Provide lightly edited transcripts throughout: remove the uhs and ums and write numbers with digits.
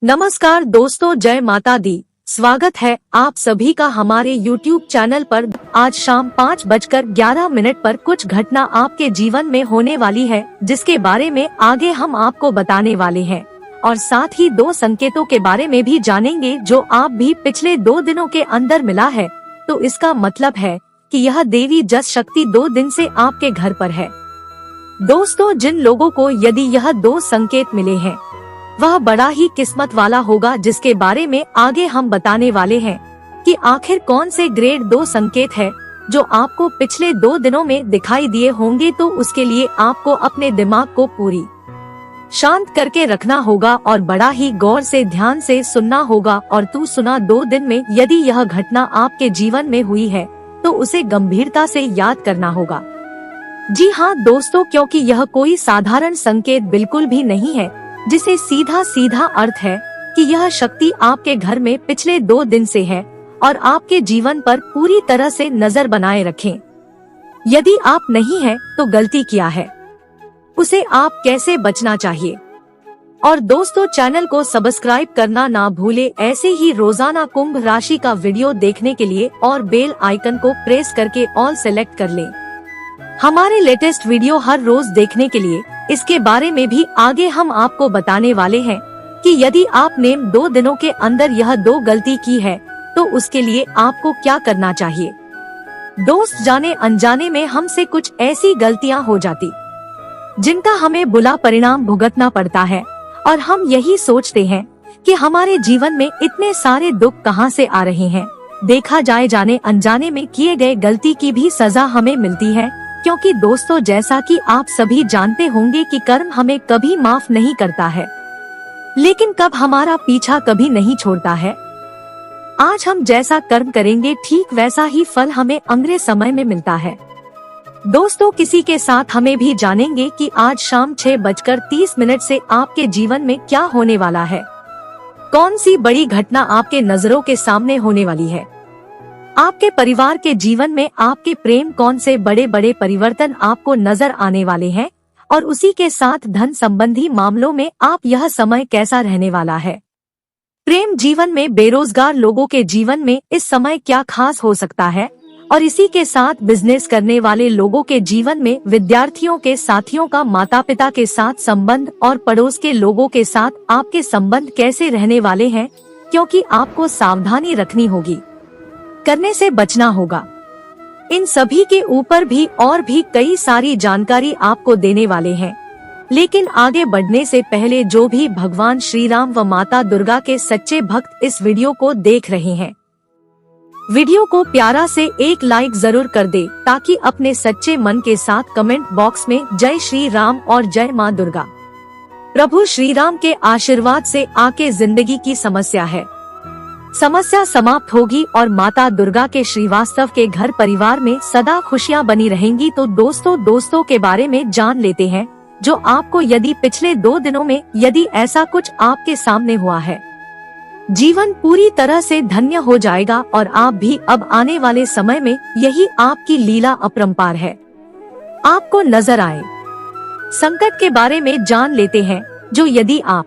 नमस्कार दोस्तों, जय माता दी। स्वागत है आप सभी का हमारे YouTube चैनल पर। आज शाम 5:11 पर कुछ घटना आपके जीवन में होने वाली है, जिसके बारे में आगे हम आपको बताने वाले हैं और साथ ही 2 संकेतों के बारे में भी जानेंगे जो आप भी पिछले 2 दिनों के अंदर मिला है। तो इसका मतलब है कि यह देवी जस शक्ति 2 दिन से आपके घर पर है। दोस्तों, जिन लोगों को यदि यह 2 संकेत मिले हैं वह बड़ा ही किस्मत वाला होगा, जिसके बारे में आगे हम बताने वाले हैं कि आखिर कौन से ग्रेड 2 संकेत है जो आपको पिछले 2 दिनों में दिखाई दिए होंगे। तो उसके लिए आपको अपने दिमाग को पूरी शांत करके रखना होगा और बड़ा ही गौर से ध्यान से सुनना होगा। और तू सुना 2 दिन में यदि यह घटना आपके जीवन में हुई है तो उसे गंभीरता से याद करना होगा। जी हाँ दोस्तों, क्योंकि यह कोई साधारण संकेत बिल्कुल भी नहीं है, जिसे सीधा सीधा अर्थ है कि यह शक्ति आपके घर में पिछले 2 दिन से है और आपके जीवन पर पूरी तरह से नजर बनाए रखें। यदि आप नहीं हैं तो गलती किया है, उसे आप कैसे बचना चाहिए। और दोस्तों, चैनल को सब्सक्राइब करना ना भूले ऐसे ही रोजाना कुंभ राशि का वीडियो देखने के लिए, और बेल आइकन को प्रेस करके ऑल सेलेक्ट कर लें हमारे लेटेस्ट वीडियो हर रोज देखने के लिए। इसके बारे में भी आगे हम आपको बताने वाले हैं कि यदि आपने 2 दिनों के अंदर यह 2 गलती की है तो उसके लिए आपको क्या करना चाहिए। दोस्त, जाने अनजाने में हमसे कुछ ऐसी गलतियां हो जाती जिनका हमें बुरा परिणाम भुगतना पड़ता है, और हम यही सोचते हैं कि हमारे जीवन में इतने सारे दुख कहां से आ रहे हैं। देखा जाए, जाने अनजाने में किए गए गलती की भी सजा हमें मिलती है, क्योंकि दोस्तों, जैसा कि आप सभी जानते होंगे कि कर्म हमें कभी माफ नहीं करता है, लेकिन कब हमारा पीछा कभी नहीं छोड़ता है। आज हम जैसा कर्म करेंगे ठीक वैसा ही फल हमें अगले समय में मिलता है। दोस्तों, किसी के साथ हमें भी जानेंगे कि आज शाम 6:30 से आपके जीवन में क्या होने वाला है। कौन सी बड़ी घटना आपके नजरों के सामने होने वाली है। आपके परिवार के जीवन में आपके प्रेम कौन से बड़े बड़े परिवर्तन आपको नजर आने वाले हैं, और उसी के साथ धन संबंधी मामलों में आप यह समय कैसा रहने वाला है। प्रेम जीवन में बेरोजगार लोगों के जीवन में इस समय क्या खास हो सकता है, और इसी के साथ बिजनेस करने वाले लोगों के जीवन में विद्यार्थियों के साथियों का माता पिता के साथ संबंध और पड़ोस के लोगों के साथ आपके संबंध कैसे रहने वाले हैं, क्योंकि आपको सावधानी रखनी होगी, करने से बचना होगा। इन सभी के ऊपर भी और भी कई सारी जानकारी आपको देने वाले हैं। लेकिन आगे बढ़ने से पहले जो भी भगवान श्री राम व माता दुर्गा के सच्चे भक्त इस वीडियो को देख रहे हैं, वीडियो को प्यारा से एक लाइक जरूर कर दे, ताकि अपने सच्चे मन के साथ कमेंट बॉक्स में जय श्री राम और जय माँ दुर्गा, प्रभु श्री राम के आशीर्वाद से आके जिंदगी की समस्या समाप्त होगी और माता दुर्गा के श्रीवास्तव के घर परिवार में सदा खुशियां बनी रहेंगी। तो दोस्तों के बारे में जान लेते हैं जो आपको यदि पिछले 2 दिनों में यदि ऐसा कुछ आपके सामने हुआ है, जीवन पूरी तरह से धन्य हो जाएगा और आप भी अब आने वाले समय में यही आपकी लीला अपरंपार है आपको नजर आए। संकट के बारे में जान लेते हैं जो यदि आप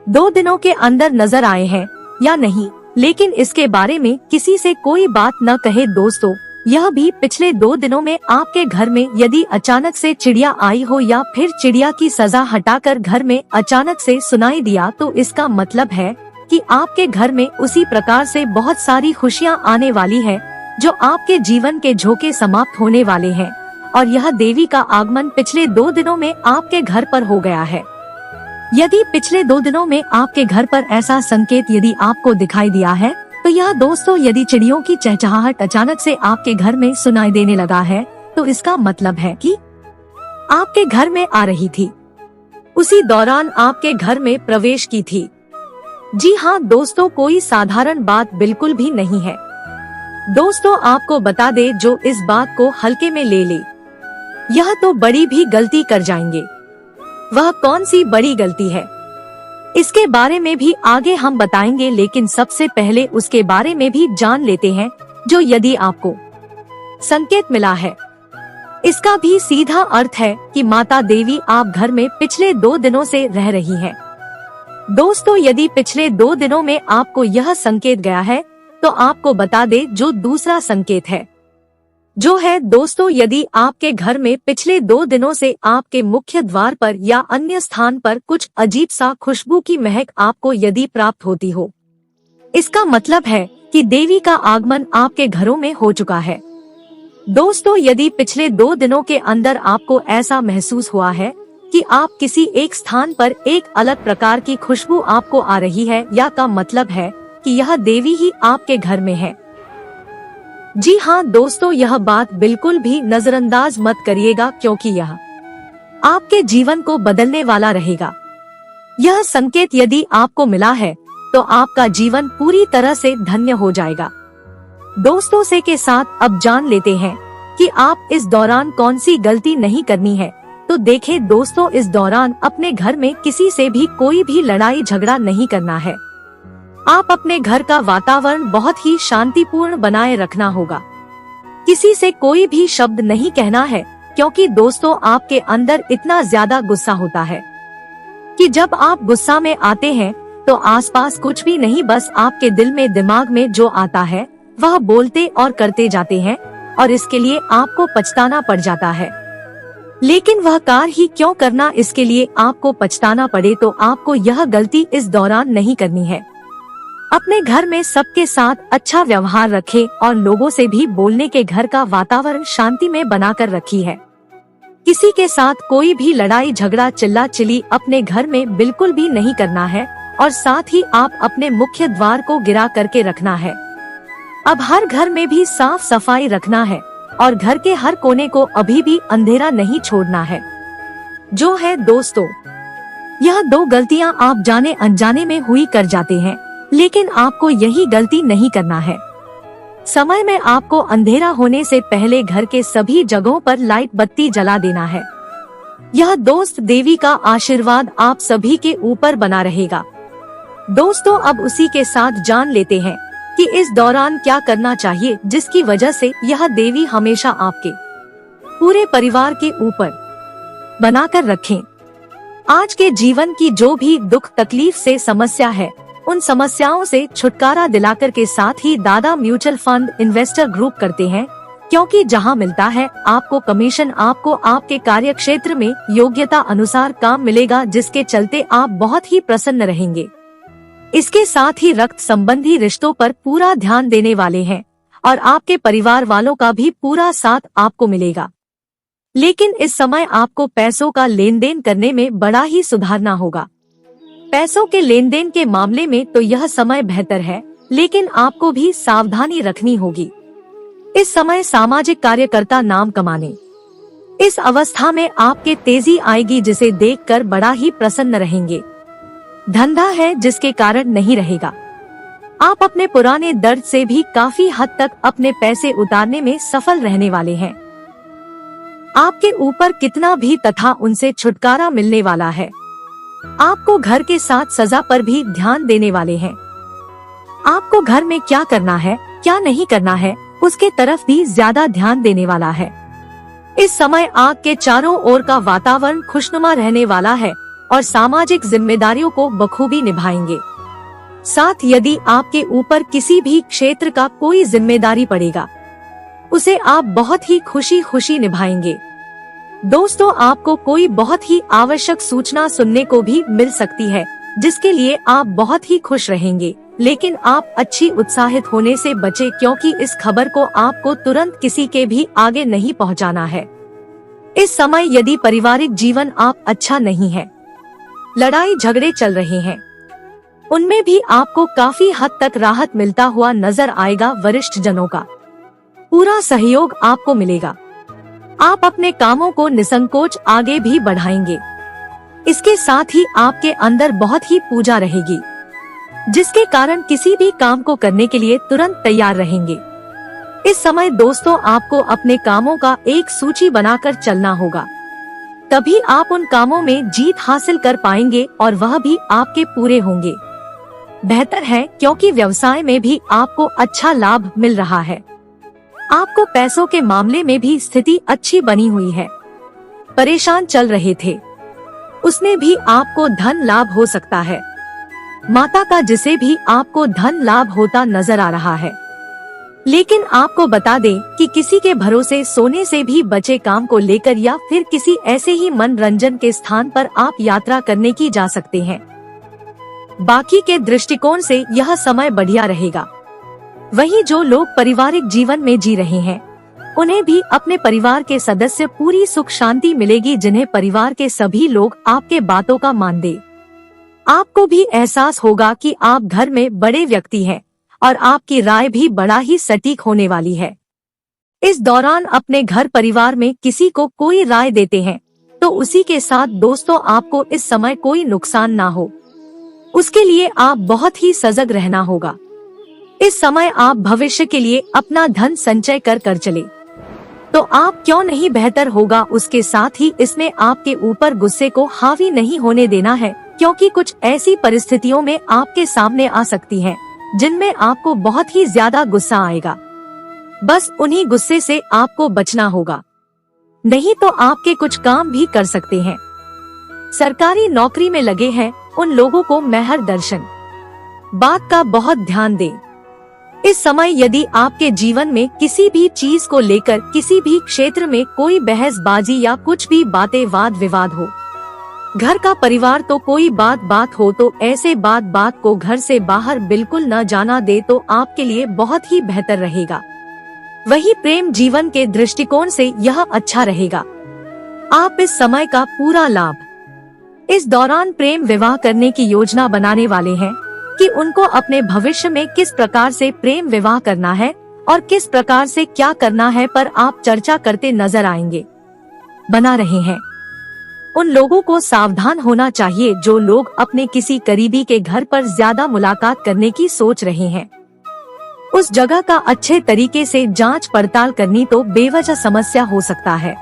2 दिनों के अंदर नजर आए हैं या नहीं, लेकिन इसके बारे में किसी से कोई बात न कहे। दोस्तों, यह भी पिछले 2 दिनों में आपके घर में यदि अचानक से चिड़िया आई हो या फिर चिड़िया की सजा हटाकर घर में अचानक से सुनाई दिया, तो इसका मतलब है कि आपके घर में उसी प्रकार से बहुत सारी खुशियां आने वाली है, जो आपके जीवन के झोंके समाप्त होने वाले हैं। और यह देवी का आगमन पिछले 2 दिनों में आपके घर पर हो गया है। यदि पिछले 2 दिनों में आपके घर पर ऐसा संकेत यदि आपको दिखाई दिया है, तो यह दोस्तों, यदि चिड़ियों की चहचहाहट अचानक से आपके घर में सुनाई देने लगा है, तो इसका मतलब है कि आपके घर में आ रही थी, उसी दौरान आपके घर में प्रवेश की थी। जी हाँ दोस्तों, कोई साधारण बात बिल्कुल भी नहीं है। दोस्तों, आपको बता दे, जो इस बात को हल्के में ले ले, यह तो बड़ी भी गलती कर जाएंगे। वह कौन सी बड़ी गलती है, इसके बारे में भी आगे हम बताएंगे, लेकिन सबसे पहले उसके बारे में भी जान लेते हैं जो यदि आपको संकेत मिला है। इसका भी सीधा अर्थ है कि माता देवी आप घर में पिछले 2 दिनों से रह रही हैं। दोस्तों, यदि पिछले 2 दिनों में आपको यह संकेत गया है तो आपको बता दे जो दूसरा संकेत है जो है दोस्तों, यदि आपके घर में पिछले 2 दिनों से आपके मुख्य द्वार पर या अन्य स्थान पर कुछ अजीब सा खुशबू की महक आपको यदि प्राप्त होती हो, इसका मतलब है कि देवी का आगमन आपके घरों में हो चुका है। दोस्तों, यदि पिछले 2 दिनों के अंदर आपको ऐसा महसूस हुआ है कि आप किसी एक स्थान पर एक अलग प्रकार की खुशबू आपको आ रही है, या का मतलब है कि यह देवी ही आपके घर में है। जी हाँ दोस्तों, यह बात बिल्कुल भी नजरअंदाज मत करिएगा, क्योंकि यह आपके जीवन को बदलने वाला रहेगा। यह संकेत यदि आपको मिला है तो आपका जीवन पूरी तरह से धन्य हो जाएगा। दोस्तों से के साथ अब जान लेते हैं कि आप इस दौरान कौन सी गलती नहीं करनी है। तो देखें दोस्तों, इस दौरान अपने घर में किसी से भी कोई भी लड़ाई झगड़ा नहीं करना है। आप अपने घर का वातावरण बहुत ही शांतिपूर्ण बनाए रखना होगा। किसी से कोई भी शब्द नहीं कहना है, क्योंकि दोस्तों आपके अंदर इतना ज्यादा गुस्सा होता है कि जब आप गुस्सा में आते हैं तो आसपास कुछ भी नहीं, बस आपके दिल में दिमाग में जो आता है वह बोलते और करते जाते हैं, और इसके लिए आपको पछताना पड़ जाता है। लेकिन वह कार्य ही क्यों करना, इसके लिए आपको पछताना पड़े तो आपको यह गलती इस दौरान नहीं करनी है। अपने घर में सबके साथ अच्छा व्यवहार रखें और लोगों से भी बोलने के घर का वातावरण शांति में बनाकर रखी है। किसी के साथ कोई भी लड़ाई झगड़ा चिल्ला चिल्ली अपने घर में बिल्कुल भी नहीं करना है, और साथ ही आप अपने मुख्य द्वार को गिरा करके रखना है। अब हर घर में भी साफ सफाई रखना है और घर के हर कोने को अभी भी अंधेरा नहीं छोड़ना है। जो है दोस्तों, यह 2 गलतियां आप जाने अनजाने में हुई कर जाते हैं, लेकिन आपको यही गलती नहीं करना है। समय में आपको अंधेरा होने से पहले घर के सभी जगहों पर लाइट बत्ती जला देना है। यह दोस्त देवी का आशीर्वाद आप सभी के ऊपर बना रहेगा। दोस्तों, अब उसी के साथ जान लेते हैं कि इस दौरान क्या करना चाहिए, जिसकी वजह से यह देवी हमेशा आपके पूरे परिवार के ऊपर बनाकर रखें। आज के जीवन की जो भी दुख तकलीफ से समस्या है, उन समस्याओं से छुटकारा दिलाकर के साथ ही दादा म्यूचुअल फंड इन्वेस्टर ग्रुप करते हैं, क्योंकि जहां मिलता है आपको कमीशन, आपको आपके कार्य क्षेत्र में योग्यता अनुसार काम मिलेगा, जिसके चलते आप बहुत ही प्रसन्न रहेंगे। इसके साथ ही रक्त संबंधी रिश्तों पर पूरा ध्यान देने वाले हैं और आपके परिवार वालों का भी पूरा साथ आपको मिलेगा। लेकिन इस समय आपको पैसों का लेन देन करने में बड़ा ही सुधारना होगा। पैसों के लेन देन के मामले में तो यह समय बेहतर है, लेकिन आपको भी सावधानी रखनी होगी। इस समय सामाजिक कार्यकर्ता नाम कमाने इस अवस्था में आपके तेजी आएगी, जिसे देखकर बड़ा ही प्रसन्न रहेंगे। धंधा है जिसके कारण नहीं रहेगा। आप अपने पुराने दर्द से भी काफी हद तक अपने पैसे उतारने में सफल रहने वाले हैं। आपके ऊपर कितना भी तथा उनसे छुटकारा मिलने वाला है। आपको घर के साथ सजा पर भी ध्यान देने वाले हैं। आपको घर में क्या करना है क्या नहीं करना है उसके तरफ भी ज्यादा ध्यान देने वाला है। इस समय आपके चारों ओर का वातावरण खुशनुमा रहने वाला है और सामाजिक जिम्मेदारियों को बखूबी निभाएंगे। साथ यदि आपके ऊपर किसी भी क्षेत्र का कोई जिम्मेदारी पड़ेगा, उसे आप बहुत ही खुशी खुशी निभाएंगे। दोस्तों, आपको कोई बहुत ही आवश्यक सूचना सुनने को भी मिल सकती है, जिसके लिए आप बहुत ही खुश रहेंगे। लेकिन आप अच्छी उत्साहित होने से बचे, क्योंकि इस खबर को आपको तुरंत किसी के भी आगे नहीं पहुंचाना है। इस समय यदि पारिवारिक जीवन आप अच्छा नहीं है, लड़ाई झगड़े चल रहे हैं, उनमें भी आपको काफी हद तक राहत मिलता हुआ नजर आएगा। वरिष्ठ जनों का पूरा सहयोग आपको मिलेगा। आप अपने कामों को निसंकोच आगे भी बढ़ाएंगे। इसके साथ ही आपके अंदर बहुत ही पूजा रहेगी, जिसके कारण किसी भी काम को करने के लिए तुरंत तैयार रहेंगे। इस समय दोस्तों, आपको अपने कामों का एक सूची बनाकर चलना होगा, तभी आप उन कामों में जीत हासिल कर पाएंगे और वह भी आपके पूरे होंगे। बेहतर है, क्योंकि व्यवसाय में भी आपको अच्छा लाभ मिल रहा है। आपको पैसों के मामले में भी स्थिति अच्छी बनी हुई है। परेशान चल रहे थे, उसमें भी आपको धन लाभ हो सकता है। माता का जिसे भी आपको धन लाभ होता नजर आ रहा है। लेकिन आपको बता दें कि किसी के भरोसे सोने से भी बचे काम को लेकर या फिर किसी ऐसे ही मनोरंजन के स्थान पर आप यात्रा करने की जा सकते हैं। बाकी के दृष्टिकोण से यह समय बढ़िया रहेगा। वहीं जो लोग पारिवारिक जीवन में जी रहे हैं उन्हें भी अपने परिवार के सदस्य पूरी सुख शांति मिलेगी, जिन्हें परिवार के सभी लोग आपके बातों का मान दे। आपको भी एहसास होगा कि आप घर में बड़े व्यक्ति हैं और आपकी राय भी बड़ा ही सटीक होने वाली है। इस दौरान अपने घर परिवार में किसी को कोई राय देते हैं तो उसी के साथ दोस्तों आपको इस समय कोई नुकसान ना हो, उसके लिए आप बहुत ही सजग रहना होगा। इस समय आप भविष्य के लिए अपना धन संचय कर चले तो आप क्यों नहीं बेहतर होगा। उसके साथ ही इसमें आपके ऊपर गुस्से को हावी नहीं होने देना है, क्योंकि कुछ ऐसी परिस्थितियों में आपके सामने आ सकती हैं जिनमें आपको बहुत ही ज्यादा गुस्सा आएगा। बस उन्हीं गुस्से से आपको बचना होगा, नहीं तो आपके कुछ काम भी कर सकते हैं। सरकारी नौकरी में लगे हैं उन लोगों को मेहर दर्शन बात का बहुत ध्यान दें। इस समय यदि आपके जीवन में किसी भी चीज को लेकर किसी भी क्षेत्र में कोई बहसबाजी या कुछ भी बातें वाद विवाद हो, घर का परिवार तो कोई बात हो तो ऐसे बात को घर से बाहर बिल्कुल न जाना दे तो आपके लिए बहुत ही बेहतर रहेगा। वही प्रेम जीवन के दृष्टिकोण से यह अच्छा रहेगा। आप इस समय का पूरा लाभ इस दौरान प्रेम विवाह करने की योजना बनाने वाले हैं कि उनको अपने भविष्य में किस प्रकार से प्रेम विवाह करना है और किस प्रकार से क्या करना है पर आप चर्चा करते नजर आएंगे। बना रहे हैं उन लोगों को सावधान होना चाहिए जो लोग अपने किसी करीबी के घर पर ज्यादा मुलाकात करने की सोच रहे हैं। उस जगह का अच्छे तरीके से जांच पड़ताल करनी तो बेवजह समस्या हो सकता है।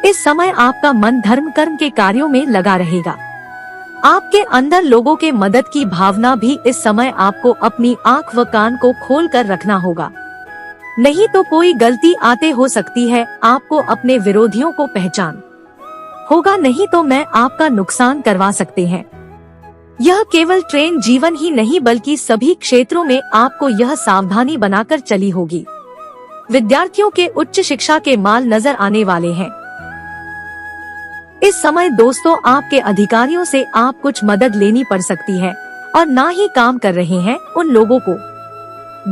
इस समय आपका मन धर्म कर्म के कार्यों में लगा रहेगा। आपके अंदर लोगों के मदद की भावना भी इस समय आपको अपनी आंख व कान को खोल कर रखना होगा, नहीं तो कोई गलती आते हो सकती है। आपको अपने विरोधियों को पहचान होगा, नहीं तो मैं आपका नुकसान करवा सकते हैं। यह केवल ट्रेन जीवन ही नहीं बल्कि सभी क्षेत्रों में आपको यह सावधानी बनाकर चली होगी। विद्यार्थियों के उच्च शिक्षा के माल नजर आने वाले हैं। इस समय दोस्तों आपके अधिकारियों से आप कुछ मदद लेनी पड़ सकती है और ना ही काम कर रहे हैं उन लोगों को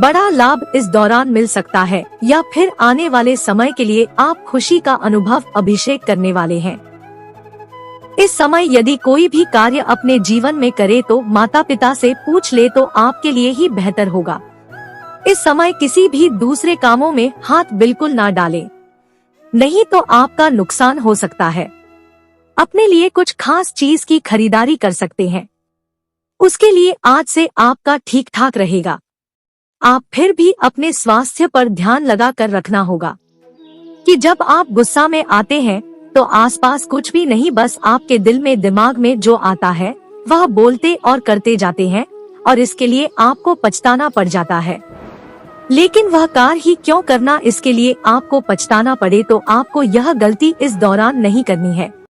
बड़ा लाभ इस दौरान मिल सकता है, या फिर आने वाले समय के लिए आप खुशी का अनुभव अभिषेक करने वाले हैं। इस समय यदि कोई भी कार्य अपने जीवन में करे तो माता पिता से पूछ ले तो आपके लिए ही बेहतर होगा। इस समय किसी भी दूसरे कामों में हाथ बिल्कुल ना डालें, नहीं तो आपका नुकसान हो सकता है। अपने लिए कुछ खास चीज की खरीदारी कर सकते हैं, उसके लिए आज से आपका ठीक ठाक रहेगा। आप फिर भी अपने स्वास्थ्य पर ध्यान लगा कर रखना होगा कि जब आप गुस्सा में आते हैं तो आसपास कुछ भी नहीं, बस आपके दिल में दिमाग में जो आता है वह बोलते और करते जाते हैं और इसके लिए आपको पछताना पड़ जाता है। लेकिन वह कार्य ही क्यों करना, इसके लिए आपको पछताना पड़े तो आपको यह गलती इस दौरान नहीं करनी है।